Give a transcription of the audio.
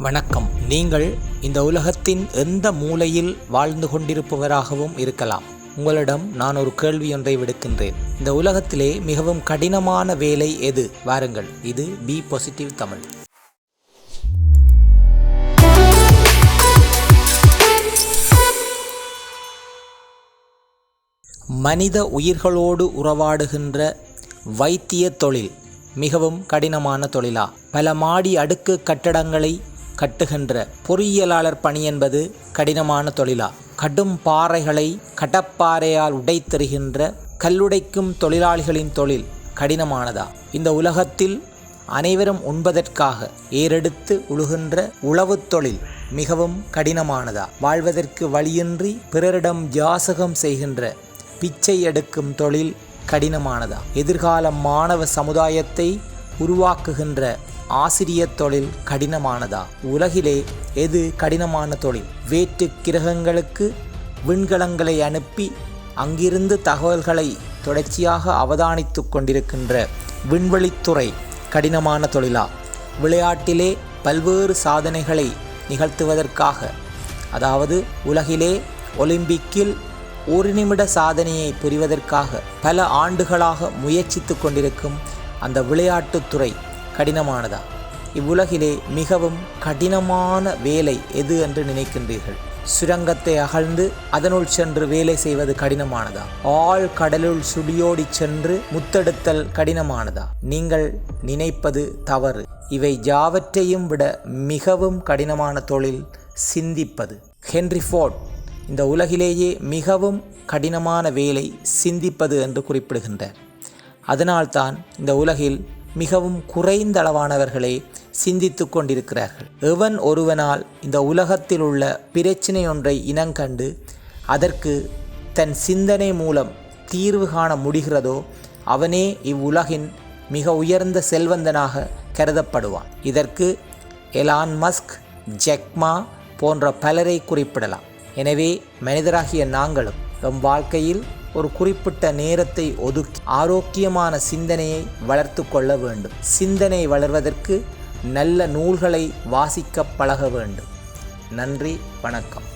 வணக்கம். நீங்கள் இந்த உலகத்தின் எந்த மூலையில் வாழ்ந்து கொண்டிருப்பவராகவும் இருக்கலாம். உங்களிடம் நான் ஒரு கேள்வி ஒன்றை விடுக்கின்றேன். இந்த உலகத்திலே மிகவும் கடினமான வேலை எது? வாருங்கள், இது பி பாசிட்டிவ் தமிழ். மனித உயிர்களோடு உறவாடுகின்ற வைத்திய தொழில் மிகவும் கடினமான தொழிலா? பல மாடி அடுக்கு கட்டடங்களை கட்டுகின்ற பொறியியலாளர் பணி என்பது கடினமான தொழிலா? கடும் பாறைகளை கடப்பாறையால் உடைத்தெறிகின்ற கல்லுடைக்கும் தொழிலாளிகளின் தொழில் கடினமானதா? இந்த உலகத்தில் அனைவரும் உண்பதற்காக ஏறெடுத்து உழுகின்ற உழவு தொழில் மிகவும் கடினமானதா? வாழ்வதற்கு வழியின்றி பிறரிடம் யாசகம் செய்கின்ற பிச்சை எடுக்கும் தொழில் கடினமானதா? எதிர்கால மாணவ சமுதாயத்தை உருவாக்குகின்ற ஆசிரியர் தொழில் கடினமானதா? உலகிலே எது கடினமான தொழில்? வேற்று கிரகங்களுக்கு விண்கலங்களை அனுப்பி அங்கிருந்து தகவல்களை தொடர்ச்சியாக அவதானித்து கொண்டிருக்கின்ற விண்வெளித்துறை கடினமான தொழிலா? விளையாட்டிலே பல்வேறு சாதனைகளை நிகழ்த்துவதற்காக, அதாவது உலகிலே ஒலிம்பிக்கில் ஒரு நிமிட சாதனையை புரிவதற்காக பல ஆண்டுகளாக முயற்சித்து கொண்டிருக்கும் அந்த விளையாட்டுத்துறை கடினமானதா? இவ்வுலகிலே மிகவும் கடினமான வேலை எது என்று நினைக்கின்றீர்கள்? சுரங்கத்தை அகழ்ந்து அதனுள் சென்று வேலை செய்வது கடினமானதா? ஆழ் கடலுள் சுடியோடி சென்று முத்தெடுத்தல் கடினமானதா? நீங்கள் நினைப்பது தவறு. இவை யாவற்றையும் விட மிகவும் கடினமான தொழில் சிந்திப்பது. ஹென்றி ஃபோர்ட் இந்த உலகிலேயே மிகவும் கடினமான வேலை சிந்திப்பது என்று குறிப்பிடுகின்றார். அதனால்தான் இந்த உலகில் மிகவும் குறைந்த அளவானவர்களே சிந்தித்து கொண்டிருக்கிறார்கள். எவன் ஒருவனால் இந்த உலகத்தில் உள்ள பிரச்சினை ஒன்றை இனங்கண்டு அதற்கு தன் சிந்தனை மூலம் தீர்வு காண முடிகிறதோ அவனே இவ்வுலகின் மிக உயர்ந்த செல்வந்தனாக கருதப்படுவான். இதற்கு எலான் மஸ்க், ஜெக்மா போன்ற பலரை குறிப்பிடலாம். எனவே மனிதராகிய நாங்களும் நம் வாழ்க்கையில் ஒரு குறிப்பிட்ட நேரத்தை ஒதுக்கி ஆரோக்கியமான சிந்தனையை வளர்த்து கொள்ள வேண்டும். சிந்தனை வளர்வதற்கு நல்ல நூல்களை வாசிக்க பழக வேண்டும். நன்றி, வணக்கம்.